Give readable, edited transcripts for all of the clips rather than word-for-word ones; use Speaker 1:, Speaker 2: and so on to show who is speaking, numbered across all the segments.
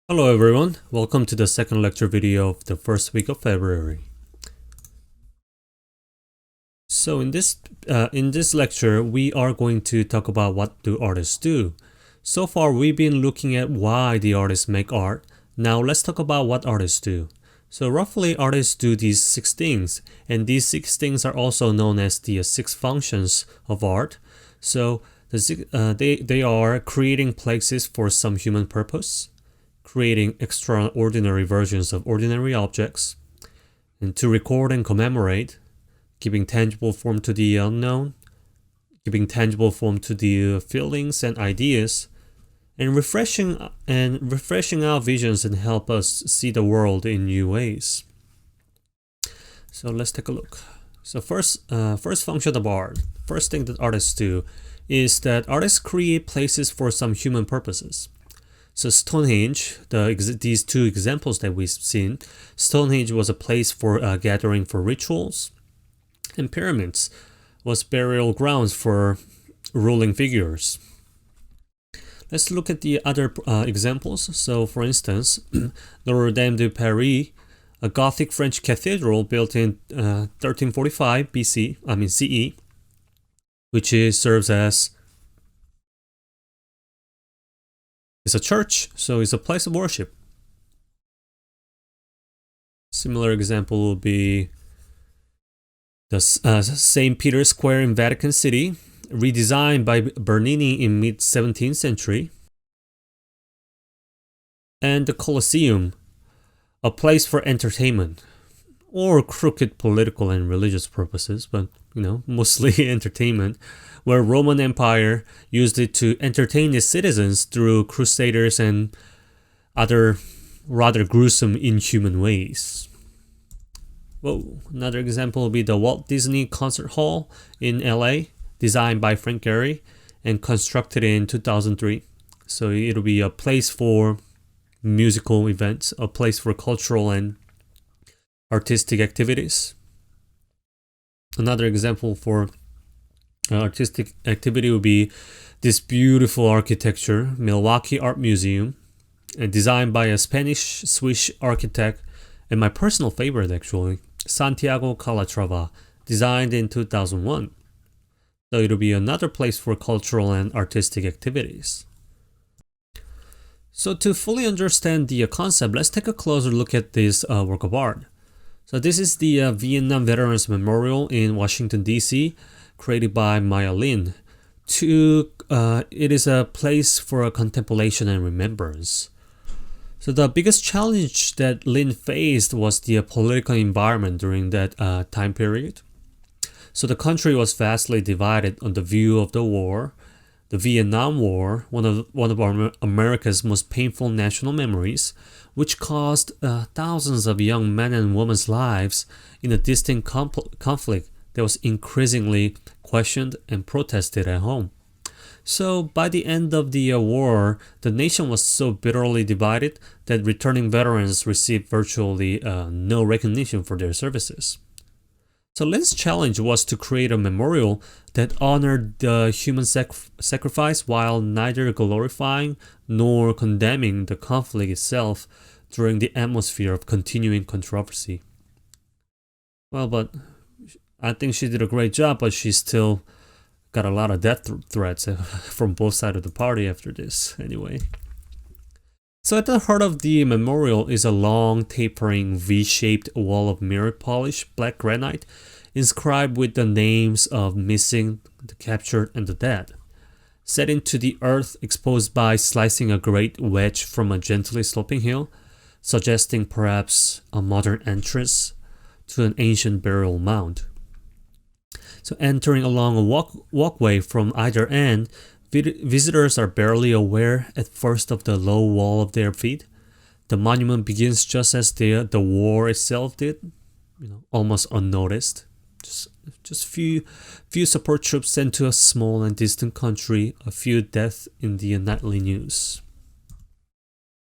Speaker 1: Hello everyone, welcome to the second lecture video of the first week of February. So in this lecture, we are going to talk about what do artists do. So far, we've been looking at why the artists make art. Now let's talk about what artists do. So roughly, artists do these 6 things, and these 6 things are also known as the 6 functions of art. So they are creating places for some human purpose, creating extraordinary versions of ordinary objects, and to record and commemorate, giving tangible form to the unknown, giving tangible form to the feelings and ideas, and refreshing our visions and help us see the world in new ways. So let's take a look. So first function of art, first thing that artists do is that artists create places for some human purposes. So Stonehenge, these 2 examples that we've seen, Stonehenge was a place for gathering for rituals, and pyramids was burial grounds for ruling figures. Let's look at the other examples. So for instance, Notre Dame de Paris, a Gothic French cathedral built in 1345 CE, which serves as it's a church, so it's a place of worship. Similar example will be the St. Peter's Square in Vatican City, redesigned by Bernini in mid-17th century. And the Colosseum, a place for entertainment, or crooked political and religious purposes, but mostly entertainment, where Roman Empire used it to entertain its citizens through crusaders and other rather gruesome, inhuman ways. Well, another example will be the Walt Disney Concert Hall in LA, designed by Frank Gehry and constructed in 2003. So it'll be a place for musical events, a place for cultural and artistic activities. Another example for artistic activity would be this beautiful architecture, Milwaukee Art Museum, designed by a Spanish-Swiss architect, and my personal favorite actually, Santiago Calatrava, designed in 2001. So it'll be another place for cultural and artistic activities. So to fully understand the concept, let's take a closer look at this work of art. So this is the Vietnam Veterans Memorial in Washington, D.C., created by Maya Lin. It is a place for contemplation and remembrance. So the biggest challenge that Lin faced was the political environment during that time period. So the country was vastly divided on the view of the war. The Vietnam War, one of America's most painful national memories, which caused thousands of young men and women's lives in a distinct conflict that was increasingly questioned and protested at home. So by the end of the war, the nation was so bitterly divided that returning veterans received virtually no recognition for their services. So Lin's challenge was to create a memorial that honored the human sacrifice while neither glorifying nor condemning the conflict itself during the atmosphere of continuing controversy. Well, but I think she did a great job, but she still got a lot of death threats from both sides of the party after this, anyway. So at the heart of the memorial is a long, tapering, V-shaped wall of mirror-polished black granite inscribed with the names of missing, the captured, and the dead, set into the earth exposed by slicing a great wedge from a gently sloping hill, suggesting perhaps a modern entrance to an ancient burial mound. So entering along a walkway from either end, visitors are barely aware at first of the low wall of their feet. The monument begins just as the war itself did, almost unnoticed. Just few support troops sent to a small and distant country, a few deaths in the nightly news.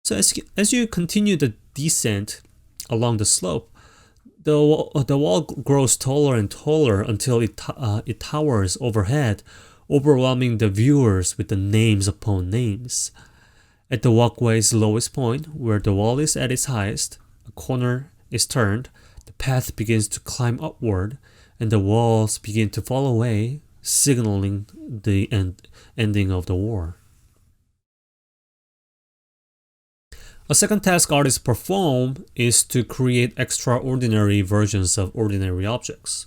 Speaker 1: So as you continue the descent along the slope, the wall grows taller and taller until it towers overhead, overwhelming the viewers with the names upon names. At the walkway's lowest point, where the wall is at its highest, a corner is turned, the path begins to climb upward, and the walls begin to fall away, signaling the ending of the war. A second task artists perform is to create extraordinary versions of ordinary objects.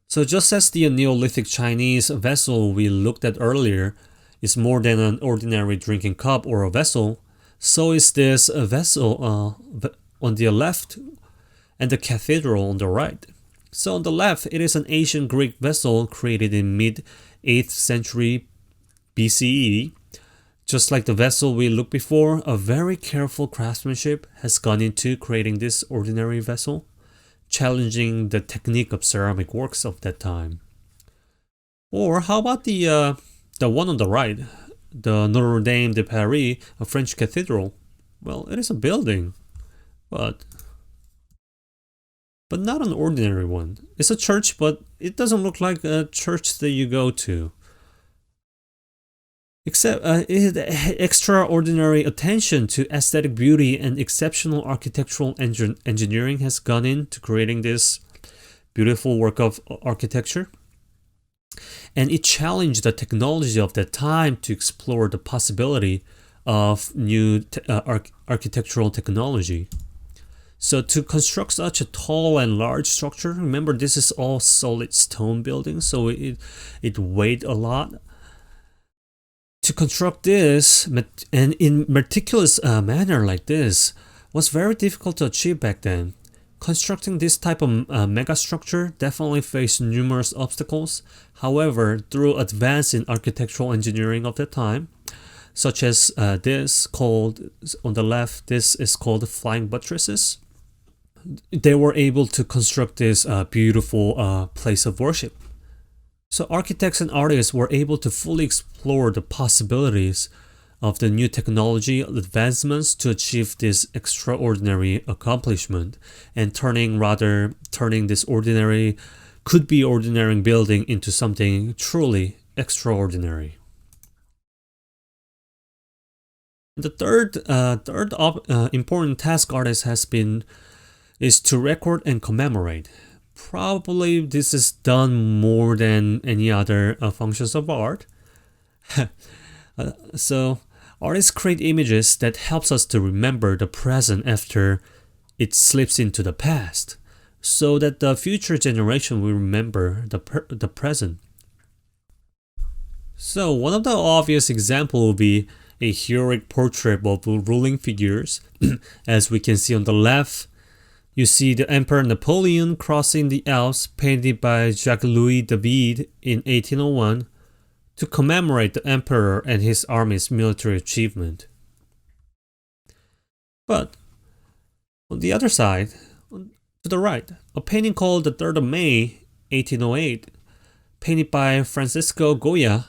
Speaker 1: So just as the Neolithic Chinese vessel we looked at earlier is more than an ordinary drinking cup or a vessel, so is this vessel on the left and the cathedral on the right. So on the left, it is an ancient Greek vessel created in mid-8th century BCE. Just like the vessel we looked before, a very careful craftsmanship has gone into creating this ordinary vessel, challenging the technique of ceramic works of that time. Or how about the one on the right, the Notre Dame de Paris, a French cathedral? Well, it is a building, but not an ordinary one. It's a church, but it doesn't look like a church that you go to. Except extraordinary attention to aesthetic beauty and exceptional architectural engineering has gone into creating this beautiful work of architecture. And it challenged the technology of that time to explore the possibility of new architectural technology. So to construct such a tall and large structure, remember this is all solid stone buildings, so it weighed a lot. To construct this and in meticulous manner like this was very difficult to achieve back then. Constructing this type of megastructure definitely faced numerous obstacles. However, through advance in architectural engineering of the time, such as this called on the left, this is called flying buttresses, they were able to construct this beautiful place of worship. So architects and artists were able to fully explore the possibilities of the new technology advancements to achieve this extraordinary accomplishment, and turning this ordinary, could be ordinary building into something truly extraordinary. The third important task artist is to record and commemorate. Probably this is done more than any other functions of art. So artists create images that helps us to remember the present after it slips into the past, so that the future generation will remember the present. So one of the obvious example will be a heroic portrait of ruling figures. As we can see on the left, you see the Emperor Napoleon crossing the Alps, painted by Jacques-Louis David in 1801 to commemorate the emperor and his army's military achievement. But on the other side, to the right, a painting called The 3rd of May, 1808, painted by Francisco Goya,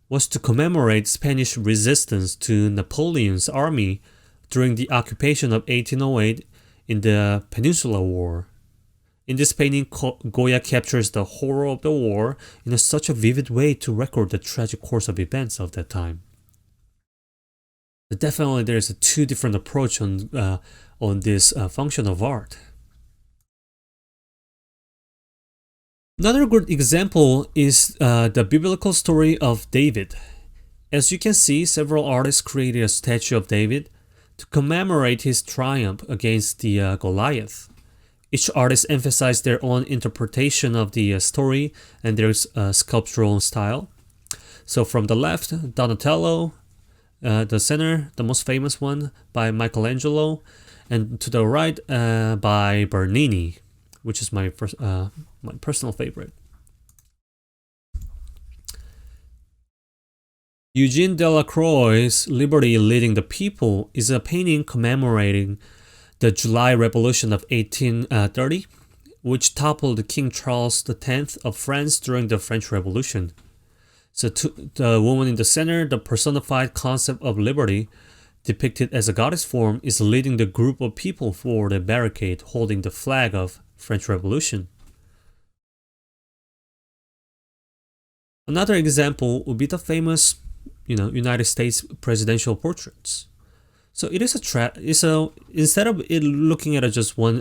Speaker 1: was to commemorate Spanish resistance to Napoleon's army during the occupation of 1808 in the Peninsular War. In this painting, Goya captures the horror of the war in such a vivid way to record the tragic course of events of that time. But definitely, there is a two different approach on this function of art. Another good example is the biblical story of David. As you can see, several artists created a statue of David to commemorate his triumph against the Goliath. Each artist emphasized their own interpretation of the story and their sculptural style. So from the left, Donatello, the center, the most famous one, by Michelangelo, and to the right, by Bernini, which is my personal favorite. Eugene Delacroix's Liberty Leading the People is a painting commemorating the July Revolution of 1830, which toppled King Charles X of France during the French Revolution. So the woman in the center, the personified concept of liberty, depicted as a goddess form, is leading the group of people for the barricade holding the flag of French Revolution. Another example would be the famous United States presidential portraits. So it is instead of it looking at it just one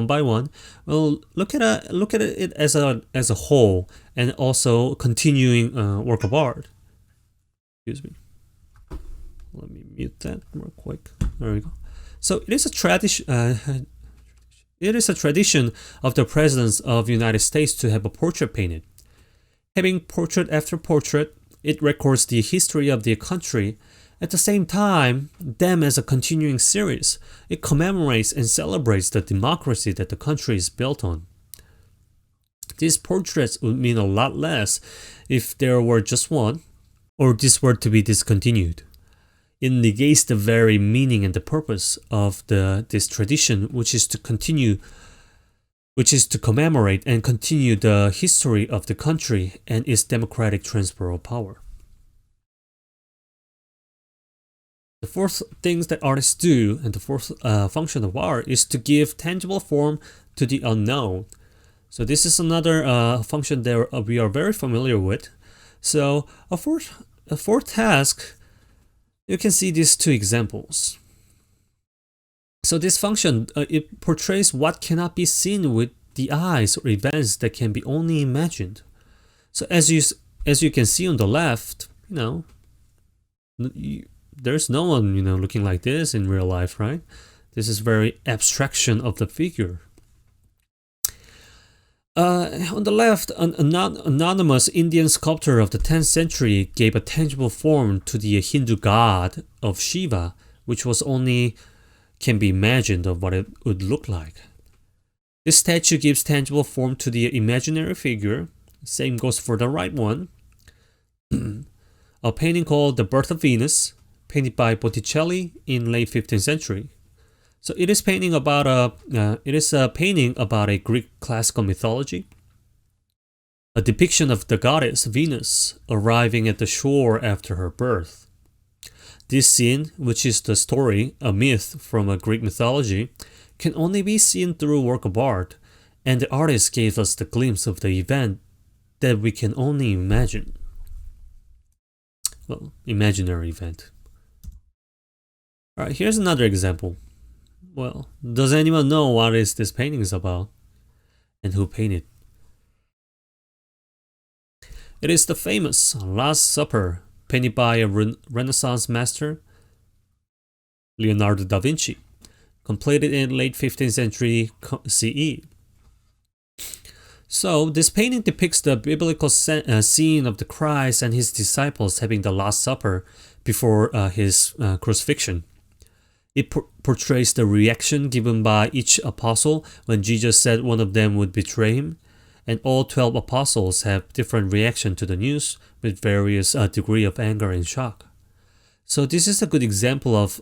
Speaker 1: by one, well, look at it as a whole, and also continuing work of art. Excuse me. Let me mute that real quick. There we go. So it is a tradition. It is a tradition of the presidents of the United States to have a portrait painted. Having portrait after portrait, it records the history of the country. At the same time, them as a continuing series, it commemorates and celebrates the democracy that the country is built on. These portraits would mean a lot less if there were just one, or this were to be discontinued. It negates the very meaning and the purpose of this tradition, which is to commemorate and continue the history of the country and its democratic transfer of power. The fourth things that artists do, and the fourth function of art, is to give tangible form to the unknown. So this is another function that we are very familiar with. So a fourth task, you can see these two examples. So this function, it portrays what cannot be seen with the eyes or events that can be only imagined. So as you can see on the left, there's no one looking like this in real life, right? This is very abstraction of the figure. On the left, an anonymous Indian sculptor of the 10th century gave a tangible form to the Hindu god of Shiva, which was only can be imagined of what it would look like. This statue gives tangible form to the imaginary figure. Same goes for the right one. A painting called The Birth of Venus, painted by Botticelli in late 15th century. So it is painting about a painting about a Greek classical mythology. A depiction of the goddess Venus arriving at the shore after her birth. This scene, which is the story, a myth from a Greek mythology, can only be seen through a work of art, and the artist gave us the glimpse of the event that we can only imagine. Well, imaginary event. Alright, here's another example. Well, does anyone know what is this painting is about? And who painted? It is the famous Last Supper, painted by a Renaissance master, Leonardo da Vinci, completed in late 15th century CE. So, this painting depicts the biblical scene of the Christ and his disciples having the Last Supper before his crucifixion. It portrays the reaction given by each apostle when Jesus said one of them would betray him, and all 12 apostles have different reaction to the news with various degree of anger and shock. So this is a good example of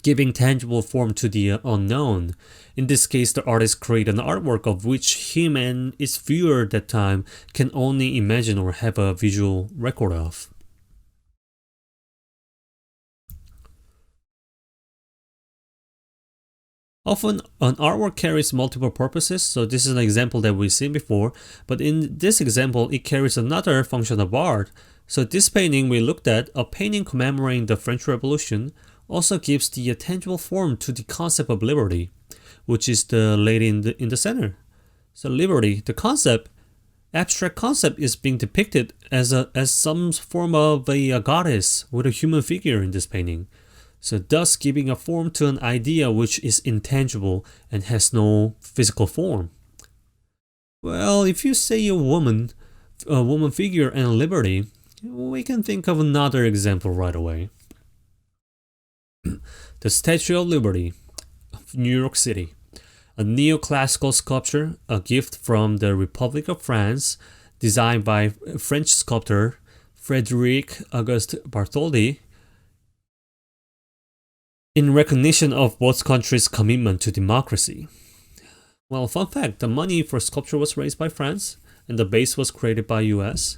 Speaker 1: giving tangible form to the unknown. In this case, the artist created an artwork of which him and its viewer at that time can only imagine or have a visual record of. Often, an artwork carries multiple purposes, so this is an example that we've seen before, but in this example, it carries another function of art. So this painting we looked at, a painting commemorating the French Revolution, also gives the tangible form to the concept of liberty, which is the lady in the center. So liberty, the concept, abstract concept, is being depicted as some form of a goddess with a human figure in this painting. So thus giving a form to an idea which is intangible and has no physical form. Well, if you say a woman figure and liberty, we can think of another example right away. The Statue of Liberty of New York City, a neoclassical sculpture, a gift from the Republic of France, designed by French sculptor Frédéric Auguste Bartholdi, in recognition of both countries' commitment to democracy. Well, fun fact, the money for sculpture was raised by France, and the base was created by US.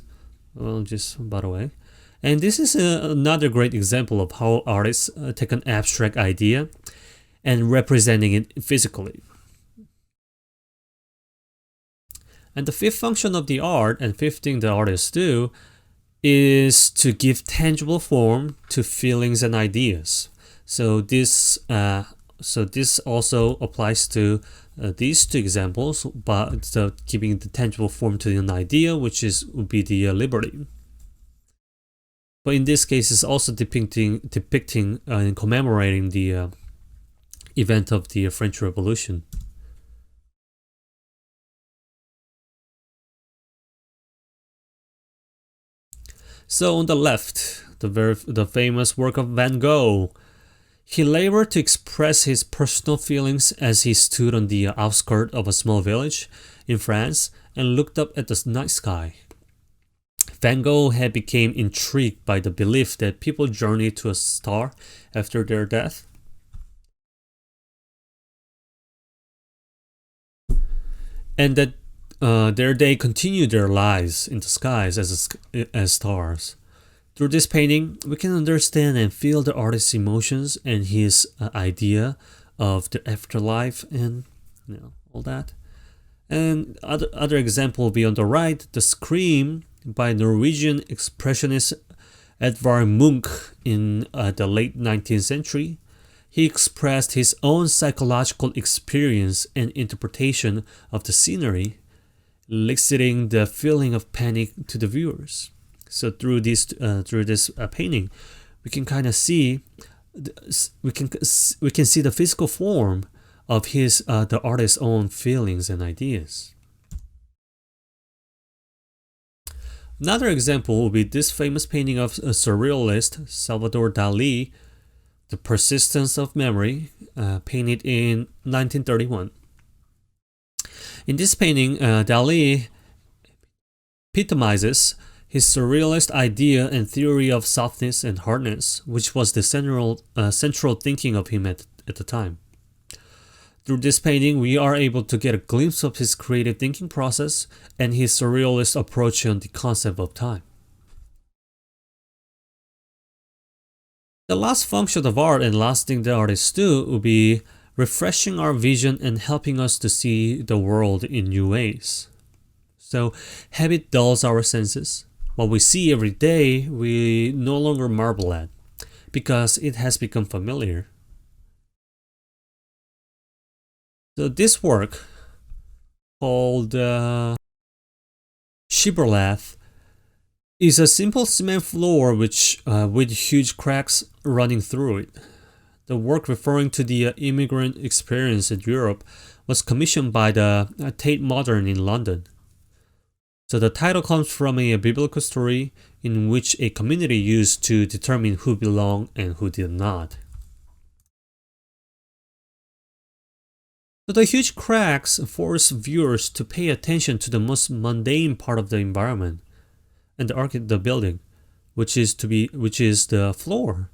Speaker 1: Well, just by the way. And this is another great example of how artists take an abstract idea and representing it physically. And the fifth function of the art, and fifth thing the artists do, is to give tangible form to feelings and ideas. So this also applies to these two examples, but giving the tangible form to an idea, which would be the liberty. But in this case, it's also depicting and commemorating the event of the French Revolution. So on the left, the famous work of Van Gogh. He labored to express his personal feelings as he stood on the outskirts of a small village in France and looked up at the night sky. Van Gogh had become intrigued by the belief that people journey to a star after their death. And that there they continue their lives in the skies as stars. Through this painting, we can understand and feel the artist's emotions and his idea of the afterlife and all that. And other example will be on the right, The Scream by Norwegian expressionist Edvard Munch in the late 19th century. He expressed his own psychological experience and interpretation of the scenery, eliciting the feeling of panic to the viewers. So through this painting, we can kind of see we can see the physical form of the artist's own feelings and ideas. Another example will be this famous painting of a surrealist Salvador Dali, The Persistence of Memory, painted in 1931. In this painting, Dali epitomizes his surrealist idea and theory of softness and hardness, which was the central thinking of him at the time. Through this painting, we are able to get a glimpse of his creative thinking process and his surrealist approach on the concept of time. The last function of art and last thing the artists do will be refreshing our vision and helping us to see the world in new ways. So habit dulls our senses. What we see every day, we no longer marvel at because it has become familiar. So this work, called Shibboleth, is a simple cement floor with huge cracks running through it. The work, referring to the immigrant experience in Europe, was commissioned by the Tate Modern in London. So the title comes from a biblical story in which a community used to determine who belonged and who did not. So the huge cracks force viewers to pay attention to the most mundane part of the environment and the building, which is the floor.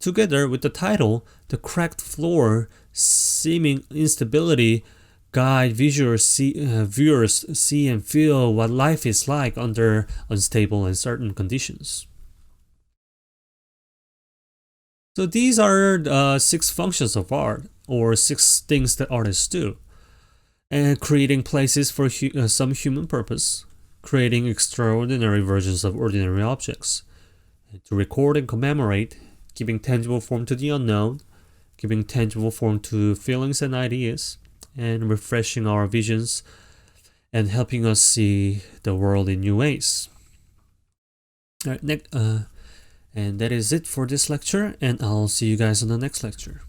Speaker 1: Together with the title, the cracked floor, seeming instability, guide viewers see and feel what life is like under unstable and uncertain conditions. So these are 6 functions of art, or 6 things that artists do. And creating places for some human purpose, creating extraordinary versions of ordinary objects, to record and commemorate, giving tangible form to the unknown, giving tangible form to feelings and ideas, and refreshing our visions and helping us see the world in new ways. All right, and that is it for this lecture, and I'll see you guys on the next lecture.